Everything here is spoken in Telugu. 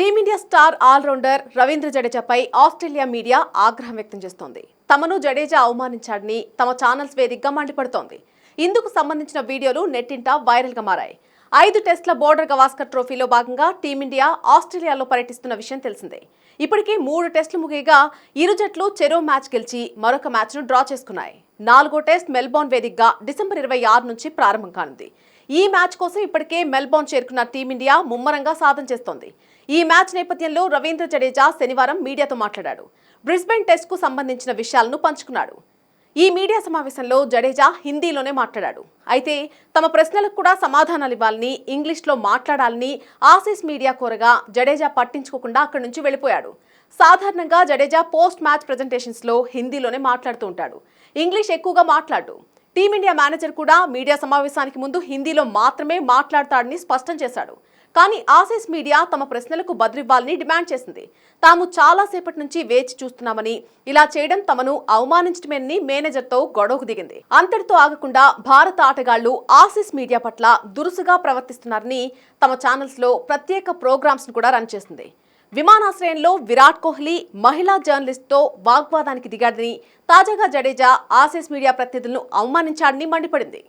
టీమిండియా స్టార్ ఆల్రౌండర్ రవీంద్ర జడేజాపై ఆస్ట్రేలియా మీడియా ఆగ్రహం వ్యక్తం చేస్తోంది. తమను జడేజా అవమానించాడని తమ ఛానల్స్ వేదికగా మండిపడుతోంది. ఇందుకు సంబంధించిన వీడియోలు నెట్టింట వైరల్ గా మారాయి. 5 టెస్ట్ల బోర్డర్ గవాస్కర్ ట్రోఫీలో భాగంగా టీమిండియా ఆస్ట్రేలియాలో పర్యటిస్తున్న విషయం తెలిసిందే. ఇప్పటికే 3 టెస్టులు ముగియగా ఇరు జట్లు చెరో మ్యాచ్ గెలిచి మరొక మ్యాచ్ను డ్రా చేసుకున్నాయి. 4వ టెస్ట్ మెల్బోర్న్ వేదికగా డిసెంబర్ 26 నుంచి ప్రారంభం కానుంది. ఈ మ్యాచ్ కోసం ఇప్పటికే మెల్బోర్న్ చేరుకున్న టీమిండియా ముమ్మరంగా సాధన చేస్తోంది. ఈ మ్యాచ్ నేపథ్యంలో రవీంద్ర జడేజా శనివారం మీడియాతో మాట్లాడాడు. బ్రిస్బేన్ టెస్ట్కు సంబంధించిన విషయాలను పంచుకున్నాడు. ఈ మీడియా సమావేశంలో జడేజా హిందీలోనే మాట్లాడాడు. అయితే తమ ప్రశ్నలకు కూడా సమాధానాలు ఇవ్వాలని, ఇంగ్లీష్లో మాట్లాడాలని ఆసీస్ మీడియా కోరగా జడేజా పట్టించుకోకుండా అక్కడి నుంచి వెళ్ళిపోయాడు. సాధారణంగా జడేజా పోస్ట్ మ్యాచ్ ప్రెజెంటేషన్స్లో హిందీలోనే మాట్లాడుతూ ఉంటాడు. ఇంగ్లీష్ ఎక్కువగా మాట్లాడు. టీమిండియా మేనేజర్ కూడా మీడియా సమావేశానికి ముందు హిందీలో మాత్రమే మాట్లాడతాడని స్పష్టం చేశాడు. కానీ ఆసీస్ మీడియా తమ ప్రశ్నలకు బదులివ్వాలని డిమాండ్ చేసింది. తాము చాలాసేపటి నుంచి వేచి చూస్తున్నామని, ఇలా చేయడం తమను అవమానించడమేనని మేనేజర్తో గొడవకు దిగింది. అంతటితో ఆగకుండా భారత ఆటగాళ్లు ఆసీస్ మీడియా పట్ల దురుసుగా ప్రవర్తిస్తున్నారని తమ ఛానల్స్లో ప్రత్యేక ప్రోగ్రామ్స్ ను కూడా రన్ చేసింది. విమానాశ్రయంలో విరాట్ కోహ్లీ మహిళా జర్నలిస్ట్తో వాగ్వాదానికి దిగాడని, తాజాగా జడేజా ఆసీస్ మీడియా ప్రతినిధులను అవమానించాడని మండిపడింది.